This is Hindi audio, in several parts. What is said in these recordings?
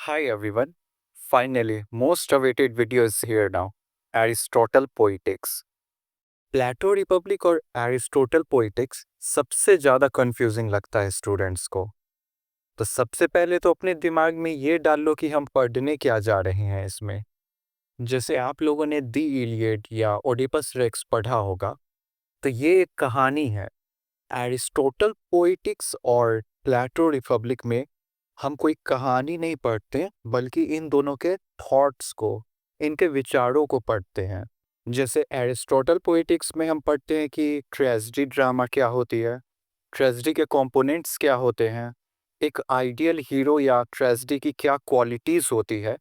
Hi everyone. Finally, most awaited video is here now. Aristotle Poetics. Plato Republic और एरिस्टोटल पोइटिक्स सबसे ज़्यादा कंफ्यूजिंग लगता है स्टूडेंट्स को। तो सबसे पहले तो अपने दिमाग में ये डाल लो कि हम पढ़ने क्या जा रहे हैं इसमें। जैसे आप लोगों ने दी इलियड या ओडिपस रेक्स पढ़ा होगा, तो ये एक कहानी है। एरिस्टोटल पोइटिक्स और प्लेटो रिपब्लिक में हम कोई कहानी नहीं पढ़ते बल्कि इन दोनों के थॉट्स को, इनके विचारों को पढ़ते हैं। जैसे एरिस्टोटल पोइटिक्स में हम पढ़ते हैं कि ट्रेजेडी ड्रामा क्या होती है, ट्रेजेडी के कंपोनेंट्स क्या होते हैं, एक आइडियल हीरो या ट्रेजेडी की क्या क्वालिटीज़ होती है।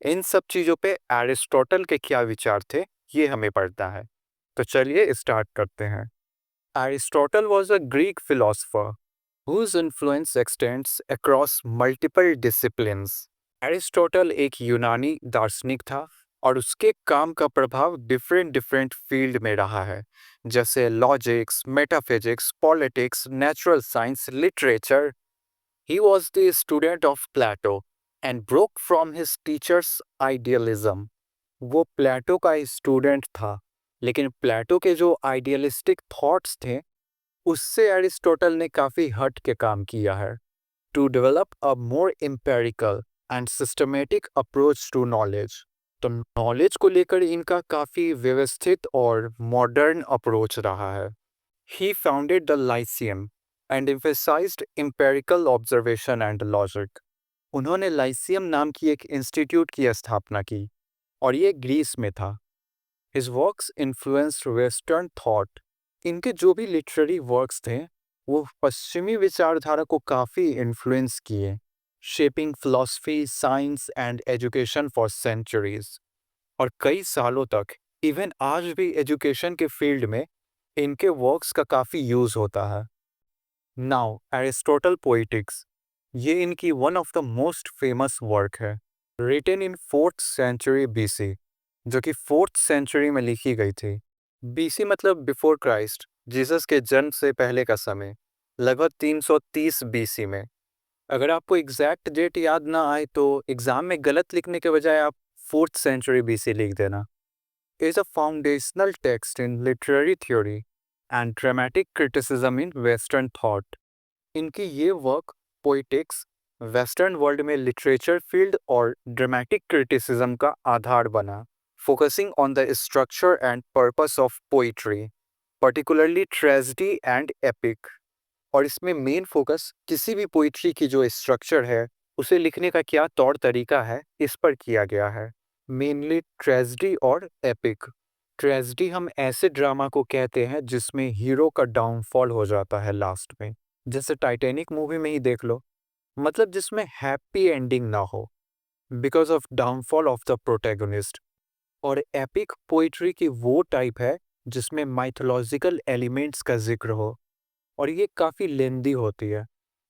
इन सब चीज़ों पे एरिस्टोटल के क्या विचार थे, ये हमें पढ़ना है। तो चलिए स्टार्ट करते हैं। Aristotle was a Greek philosopher whose influence extends across multiple disciplines. Aristotle एक यूनानी दार्शनिक था और उसके काम का प्रभाव डिफरेंट डिफरेंट फील्ड में रहा है, जैसे logics, metaphysics, politics, natural science, literature. He was the student of Plato and broke from his teacher's idealism. वो प्लेटो का स्टूडेंट था, लेकिन प्लेटो के जो आइडियलिस्टिक थॉट्स थे उससे एरिस्टोटल ने काफ़ी हट के काम किया है to develop a more empirical and systematic approach to knowledge. तो नॉलेज को लेकर इनका काफ़ी व्यवस्थित और मॉडर्न अप्रोच रहा है। He founded the lyceum and emphasized empirical observation and logic. उन्होंने लाइसियम नाम की एक इंस्टीट्यूट की स्थापना की और ये ग्रीस में था। His works influenced western thought. इनके जो भी लिटरेरी वर्क्स थे वो पश्चिमी विचारधारा को काफ़ी इन्फ्लुएंस किए, shaping philosophy, science and education for centuries. और कई सालों तक, इवन आज भी एजुकेशन के फील्ड में इनके वर्क्स का काफ़ी यूज़ होता है। नाउ एरिस्टोटल पोइटिक्स, ये इनकी one of the most famous work है, written in 4th century BC, जो कि 4th सेंचुरी में लिखी गई थी। बीसी मतलब बिफोर क्राइस्ट, जीसस के जन्म से पहले का समय, लगभग 330 बीसी में। अगर आपको एग्जैक्ट डेट याद ना आए तो एग्जाम में गलत लिखने के बजाय आप 4th सेंचुरी बीसी लिख देना। Is a foundational text in literary theory and dramatic criticism in western thought. इनकी ये वर्क पोइटिक्स वेस्टर्न वर्ल्ड में लिटरेचर फील्ड और ड्रामेटिक क्रिटिसिज्म का आधार बना, focusing on the structure and purpose of poetry, particularly tragedy and epic. और इसमें मेन फोकस किसी भी पोइट्री की जो स्ट्रक्चर है उसे लिखने का क्या तौर तरीका है, इस पर किया गया है। मेनली ट्रेजेडी और एपिक। ट्रेजेडी हम ऐसे ड्रामा को कहते हैं जिसमें हीरो का डाउनफॉल हो जाता है लास्ट में, जैसे टाइटैनिक मूवी में ही देख लो। मतलब जिसमें हैप्पी एंडिंग ना हो because of downfall of the protagonist. और एपिक पोइट्री की वो टाइप है जिसमें माइथोलॉजिकल एलिमेंट्स का जिक्र हो और ये काफ़ी लेंदी होती है,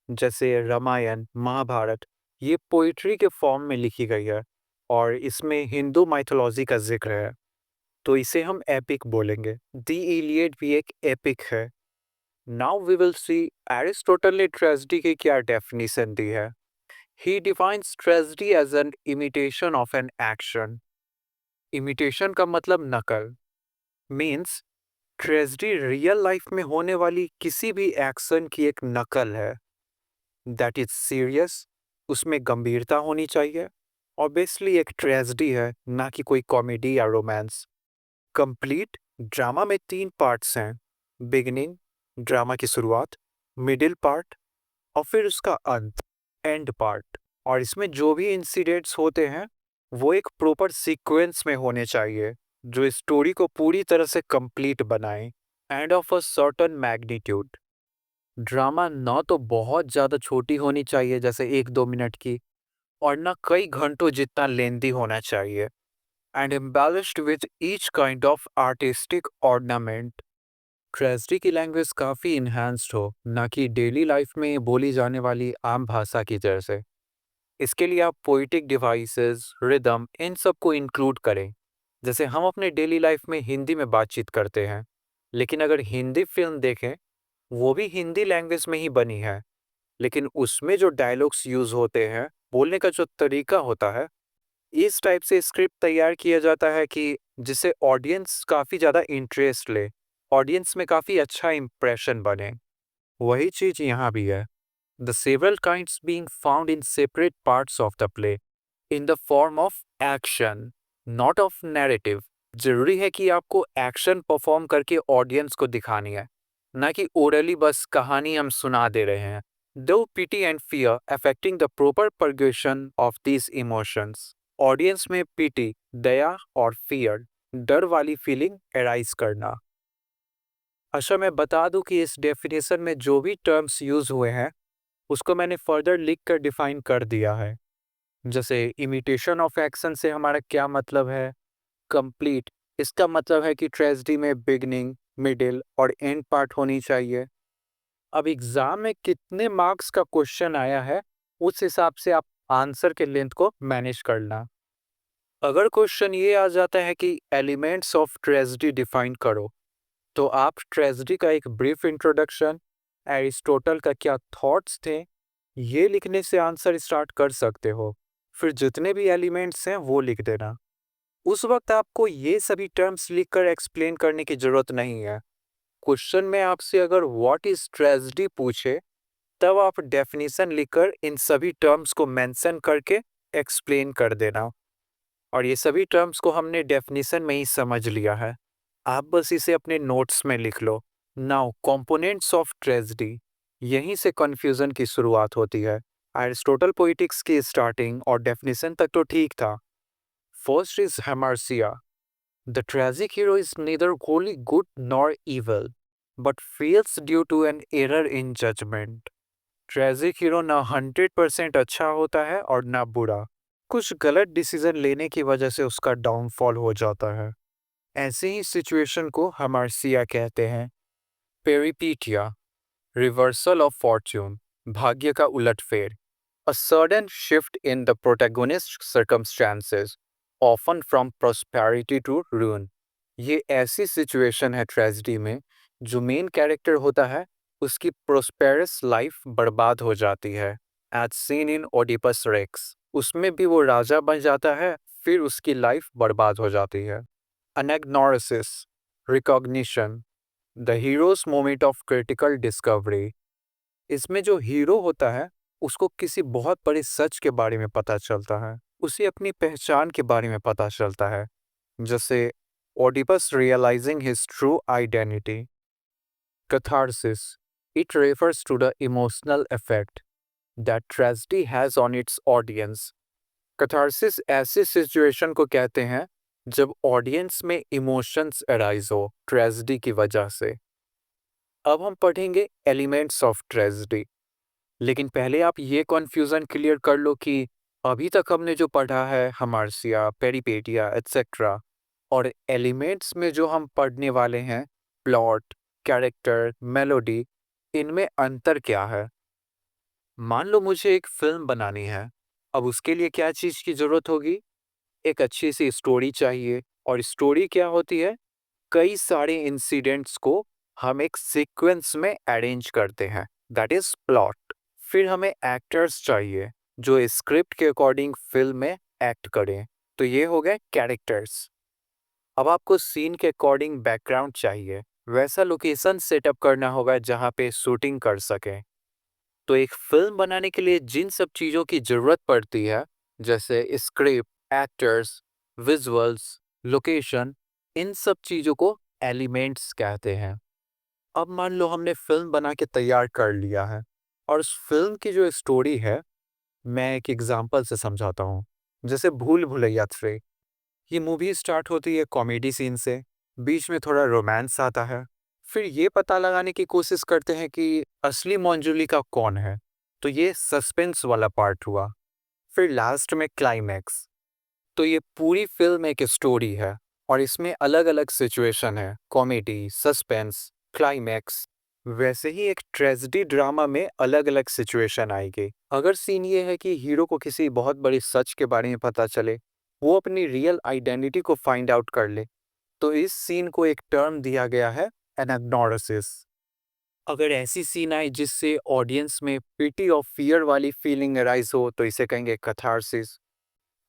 जैसे रामायण, महाभारत। ये पोइट्री के फॉर्म में लिखी गई है और इसमें हिंदू माइथोलॉजी का जिक्र है, तो इसे हम एपिक बोलेंगे। दी इलियड भी एक एपिक है। Now we will see Aristotle ने ट्रेजेडी की क्या डेफिनेशन दी है। He defines tragedy as an imitation of an action. Imitation का मतलब नकल, मीन्स ट्रेजेडी रियल लाइफ में होने वाली किसी भी एक्शन की एक नकल है। दैट इज सीरियस, उसमें गंभीरता होनी चाहिए। ऑब्वियसली एक ट्रेजेडी है, ना कि कोई कॉमेडी या रोमांस। कंप्लीट ड्रामा में 3 पार्ट्स हैं, बिगिनिंग ड्रामा की शुरुआत, मिडिल पार्ट और फिर उसका अंत, एंड पार्ट। और इसमें जो भी इंसिडेंट्स होते हैं वो एक प्रॉपर सीक्वेंस में होने चाहिए जो स्टोरी को पूरी तरह से कंप्लीट बनाए end of a certain magnitude. Drama ना तो बहुत ज़्यादा छोटी होनी चाहिए जैसे 1-2 मिनट की, और ना कई घंटों जितना लेंदी होना चाहिए, and embellished with each kind of artistic ornament. Tragedy की लैंग्वेज काफ़ी इन्हांस्ड हो, ना कि डेली लाइफ में बोली जाने वाली आम भाषा की तरह से। इसके लिए आप पोइटिक डिवाइसेस, रिदम, इन सब को इंक्लूड करें। जैसे हम अपने डेली लाइफ में हिंदी में बातचीत करते हैं, लेकिन अगर हिंदी फिल्म देखें, वो भी हिंदी लैंग्वेज में ही बनी है, लेकिन उसमें जो डायलॉग्स यूज़ होते हैं बोलने का जो तरीका होता है, इस टाइप से स्क्रिप्ट तैयार किया जाता है कि जिससे ऑडियंस काफ़ी ज़्यादा इंटरेस्ट ले, ऑडियंस में काफ़ी अच्छा इंप्रेशन बने। वही चीज़ यहाँ भी है। The several kinds being found in separate parts of the play in the form of action, not of narrative. जरूरी है कि आपको एक्शन परफॉर्म करके ऑडियंस को दिखानी है, ना कि ओरली बस कहानी हम सुना दे रहे हैं। दो pity and fear affecting the proper purgation of these emotions. Audience में pity, दया और fear, डर वाली फीलिंग एराइज करना। अच्छा, मैं बता दूं कि इस डेफिनेशन में जो भी टर्म्स यूज हुए हैं उसको मैंने फर्दर लिख कर डिफाइन कर दिया है। जैसे इमिटेशन ऑफ एक्शन से हमारा क्या मतलब है, कंप्लीट, इसका मतलब है कि ट्रेजेडी में बिगनिंग, मिडिल और एंड पार्ट होनी चाहिए। अब एग्जाम में कितने मार्क्स का क्वेश्चन आया है उस हिसाब से आप आंसर के लेंथ को मैनेज करना। अगर क्वेश्चन ये आ जाता है कि एलिमेंट्स ऑफ ट्रेजेडी डिफाइन करो, तो आप ट्रेजेडी का एक ब्रीफ इंट्रोडक्शन, एरिस्टोटल का क्या थॉट्स थे, ये लिखने से आंसर स्टार्ट कर सकते हो। फिर जितने भी एलिमेंट्स हैं वो लिख देना। उस वक्त आपको ये सभी टर्म्स लिखकर एक्सप्लेन करने की जरूरत नहीं है। क्वेश्चन में आपसे अगर व्हाट इज ट्रेजेडी पूछे, तब आप डेफिनेशन लिखकर इन सभी टर्म्स को मेंशन करके एक्सप्लेन कर देना। और ये सभी टर्म्स को हमने डेफिनेशन में ही समझ लिया है, आप बस इसे अपने नोट्स में लिख लो। नाउ कंपोनेंट्स ऑफ ट्रेजेडी, यहीं से कन्फ्यूजन की शुरुआत होती है। एरिस्टोटल पोइटिक्स की स्टार्टिंग और डेफिनेशन तक तो ठीक था। First is hamartia. The tragic hero is neither wholly good nor evil, but fails due to an error in judgment. Tragic hero ना 100% अच्छा होता है और ना बुरा, कुछ गलत डिसीजन लेने की वजह से उसका डाउनफॉल हो जाता है। ऐसे ही सिचुएशन को हेमर्सिया कहते हैं। पेरिपीटिया, रिवर्सल ऑफ फॉर्च्यून, भाग्य का उलटफेर, a sudden shift in the protagonist's circumstances, often from prosperity to ruin. ये ऐसी सिचुएशन है ट्रेजेडी में जो मेन कैरेक्टर होता है उसकी प्रोस्पेरस लाइफ बर्बाद हो जाती है। As seen in Oedipus Rex, उसमें भी वो राजा बन जाता है, फिर उसकी लाइफ बर्बाद हो जाती है। Anagnorisis, recognition, the hero's moment of critical discovery. इसमें जो हीरो होता है उसको किसी बहुत बड़े सच के बारे में पता चलता है, उसे अपनी पहचान के बारे में पता चलता है, जैसे Oedipus realising his true identity. Catharsis, it refers to the emotional effect that tragedy has on its audience. Catharsis ऐसी सिचुएशन को कहते हैं जब ऑडियंस में इमोशंस अराइज हो ट्रेजेडी की वजह से। अब हम पढ़ेंगे एलिमेंट्स ऑफ ट्रेजेडी, लेकिन पहले आप ये कन्फ्यूज़न क्लियर कर लो कि अभी तक हमने जो पढ़ा है हमार्सिया, पेरिपेटिया एटसेट्रा, और एलिमेंट्स में जो हम पढ़ने वाले हैं प्लॉट, कैरेक्टर, मेलोडी, इनमें अंतर क्या है। मान लो मुझे एक फिल्म बनानी है, अब उसके लिए क्या चीज़ की ज़रूरत होगी, एक अच्छी सी स्टोरी चाहिए। और स्टोरी क्या होती है, कई सारे इंसिडेंट्स को हम एक सीक्वेंस में अरेंज करते हैं, दैट इज प्लॉट। फिर हमें एक्टर्स चाहिए जो स्क्रिप्ट के अकॉर्डिंग फिल्म में एक्ट करें, तो ये हो गए कैरेक्टर्स। अब आपको सीन के अकॉर्डिंग बैकग्राउंड चाहिए, वैसा लोकेशन सेटअप करना होगा जहाँ पे शूटिंग कर सकें। तो एक फिल्म बनाने के लिए जिन सब चीज़ों की ज़रूरत पड़ती है, जैसे स्क्रिप्ट, एक्टर्स, विजुअल्स, लोकेशन, इन सब चीज़ों को एलिमेंट्स कहते हैं। अब मान लो हमने फिल्म बना के तैयार कर लिया है, और उस फिल्म की जो स्टोरी है, मैं एक एग्जांपल से समझाता हूँ। जैसे भूल भुलैया 3, ये मूवी स्टार्ट होती है कॉमेडी सीन से, बीच में थोड़ा रोमांस आता है, फिर ये पता लगाने की कोशिश करते हैं कि असली मंजुलिका कौन है, तो ये सस्पेंस वाला पार्ट हुआ। फिर लास्ट में क्लाइमैक्स। तो ये पूरी फिल्म एक स्टोरी है और इसमें अलग अलग सिचुएशन है, कॉमेडी, सस्पेंस, क्लाइमैक्स। वैसे ही एक ट्रेजेडी ड्रामा में अलग अलग सिचुएशन आएगी। अगर सीन ये है कि हीरो को किसी बहुत बड़ी सच के बारे में पता चले, वो अपनी रियल आइडेंटिटी को फाइंड आउट कर ले, तो इस सीन को एक टर्म दिया गया है एनाग्नोसिस। अगर ऐसी सीन आए जिससे ऑडियंस में पिटी और फियर वाली फीलिंग अराइज हो तो इसे कहेंगे कैथारसिस।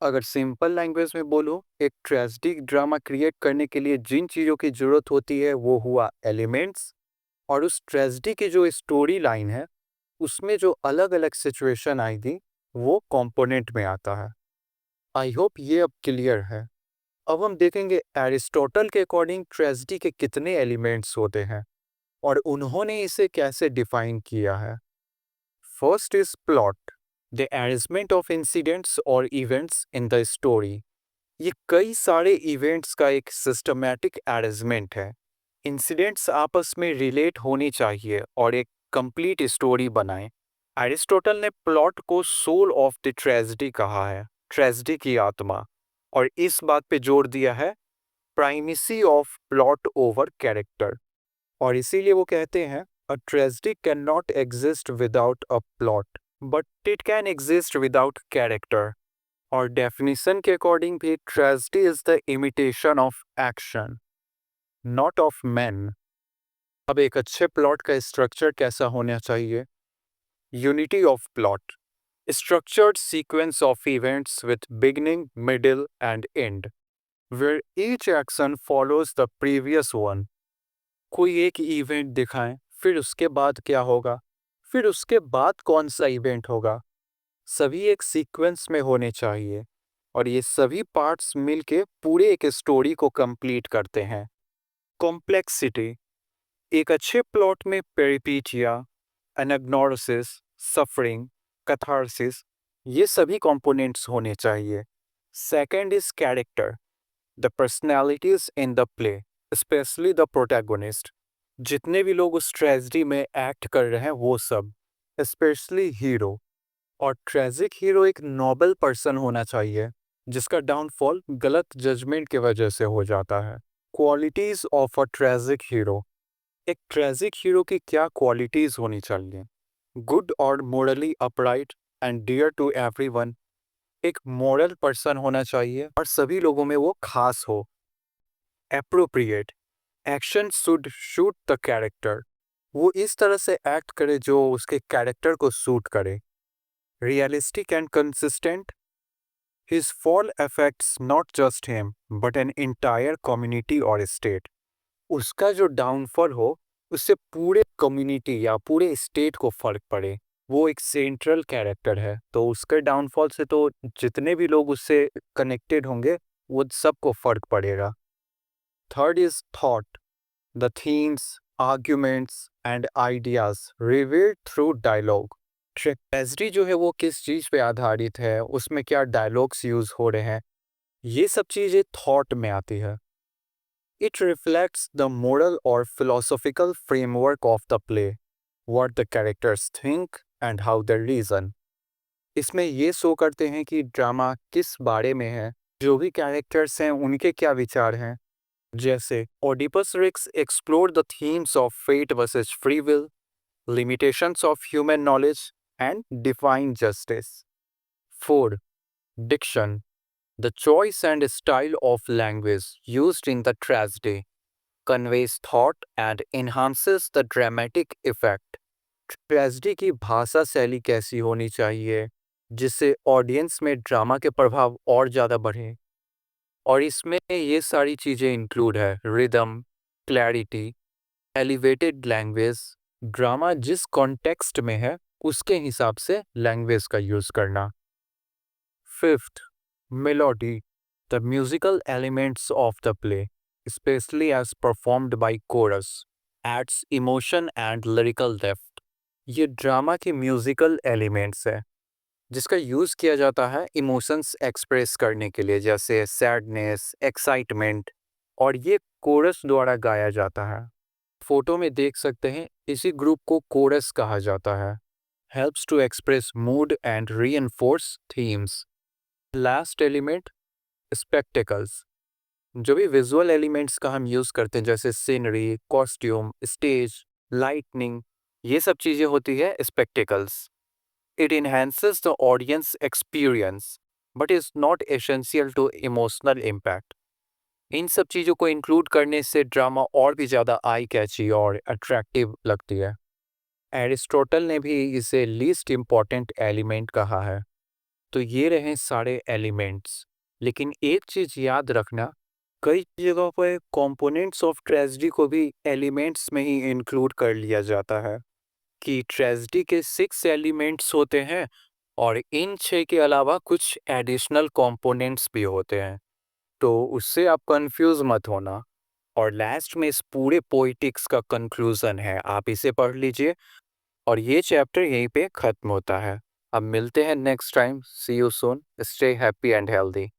अगर सिंपल लैंग्वेज में बोलो, एक ट्रेजिक ड्रामा क्रिएट करने के लिए जिन चीज़ों की ज़रूरत होती है वो हुआ एलिमेंट्स, और उस ट्रेजिडी की जो स्टोरी लाइन है उसमें जो अलग अलग सिचुएशन आई थी वो कंपोनेंट में आता है। आई होप ये अब क्लियर है। अब हम देखेंगे एरिस्टोटल के अकॉर्डिंग ट्रेजिडी के कितने एलिमेंट्स होते हैं और उन्होंने इसे कैसे डिफाइन किया है। First is plot, the arrangement of incidents और इवेंट्स इन द स्टोरी। ये कई सारे इवेंट्स का एक सिस्टमैटिक अरेंजमेंट है। इंसिडेंट्स आपस में रिलेट होनी चाहिए और एक कंप्लीट स्टोरी बनाएं। एरिस्टोटल ने प्लॉट को सोल ऑफ द ट्रेजिडी कहा है, ट्रेजिडी की आत्मा, और इस बात पे जोर दिया है primacy of plot over character. और इसीलिए वो कहते हैं a tragedy can not exist without a plot but it can exist without character. और डेफिनेशन के अकॉर्डिंग भी tragedy is the imitation of action not of man. अब एक अच्छे प्लॉट का स्ट्रक्चर कैसा होना चाहिए? Unity of plot, structured sequence of events with beginning, middle, and end, where each action follows the previous one. कोई एक इवेंट दिखाएं, फिर उसके बाद क्या होगा, फिर उसके बाद कौन सा इवेंट होगा। सभी एक सीक्वेंस में होने चाहिए और ये सभी पार्ट्स मिलके पूरे एक स्टोरी को कंप्लीट करते हैं। कॉम्प्लेक्सिटी, एक अच्छे प्लॉट में पेरिपेटिया, एनाग्नोसिस, सफरिंग, कैथारसिस, ये सभी कंपोनेंट्स होने चाहिए। Second is character, the personalities in the play, specially the protagonist. जितने भी लोग उस ट्रेजिडी में एक्ट कर रहे हैं वो सब, स्पेशली हीरो। और ट्रेजिक हीरो एक नोबल पर्सन होना चाहिए जिसका डाउनफॉल गलत जजमेंट की वजह से हो जाता है। Qualities of a tragic hero, एक ट्रेजिक हीरो की क्या क्वालिटीज होनी चाहिए? गुड और morally upright and dear to everyone, एक मॉरल पर्सन होना चाहिए और सभी लोगों में वो खास हो। Appropriate, action should suit the character, वो इस तरह से एक्ट करे जो उसके कैरेक्टर को सूट करे। Realistic and consistent, his fall affects not just him but an entire community और स्टेट। उसका जो डाउनफॉल हो उससे पूरे कम्युनिटी या पूरे स्टेट को फर्क पड़े। वो एक सेंट्रल कैरेक्टर है तो उसके डाउनफॉल से तो जितने भी लोग उससे कनेक्टेड होंगे वो सबको फर्क पड़ेगा। Third is thought, the themes, arguments and ideas revealed through dialogue. Tragedy जो है वो किस चीज़ पे आधारित है, उसमें क्या डायलॉग्स यूज हो रहे हैं, ये सब चीज़ें थॉट में आती है। It reflects the moral or philosophical framework of the play, what the characters think and how they reason. इसमें ये शो करते हैं कि ड्रामा किस बारे में है, जो भी कैरेक्टर्स हैं उनके क्या विचार हैं। जैसे Oedipus Rex explore the themes of fate versus free will, limitations of human knowledge and divine justice. 4. Diction, the choice and style of language used in the tragedy conveys thought and enhances the dramatic effect. Tragedy की भाषा शैली कैसी होनी चाहिए जिससे ऑडियंस में ड्रामा के प्रभाव और ज़्यादा बढ़े, और इसमें ये सारी चीज़ें इंक्लूड है rhythm, clarity, elevated language, drama जिस कॉन्टेक्स्ट में है उसके हिसाब से लैंग्वेज का यूज़ करना। Fifth, melody, the musical elements of the play especially as performed by chorus, adds emotion and lyrical depth. ये ड्रामा के म्यूजिकल एलिमेंट्स है जिसका यूज़ किया जाता है इमोशंस एक्सप्रेस करने के लिए, जैसे सैडनेस, एक्साइटमेंट, और ये कोरस द्वारा गाया जाता है। फोटो में देख सकते हैं इसी ग्रुप को कोरस कहा जाता है। Helps to express mood and reinforce themes. Last element, spectacles, जो भी विजुअल एलिमेंट्स का हम यूज़ करते हैं जैसे सीनरी, कॉस्ट्यूम, स्टेज, लाइटनिंग, ये सब चीज़ें होती है spectacles. It enhances the audience experience but is not essential to emotional impact. इन सब चीज़ों को इंक्लूड करने से ड्रामा और भी ज़्यादा आई कैची और अट्रैक्टिव लगती है। एरिस्टोटल ने भी इसे लीस्ट इम्पॉर्टेंट एलिमेंट कहा है। तो ये रहे सारे एलिमेंट्स। लेकिन एक चीज़ याद रखना, कई जगहों पर कंपोनेंट्स ऑफ ट्रेजेडी को भी एलिमेंट्स में ही इंक्लूड कर लिया जाता है कि ट्रेजेडी के 6 एलिमेंट्स होते हैं और इन 6 के अलावा कुछ एडिशनल कंपोनेंट्स भी होते हैं। तो उससे आप कंफ्यूज मत होना। और लास्ट में इस पूरे पोइटिक्स का कंक्लूजन है, आप इसे पढ़ लीजिए और ये चैप्टर यहीं पे खत्म होता है। अब मिलते हैं next time. See you soon. Stay happy and healthy.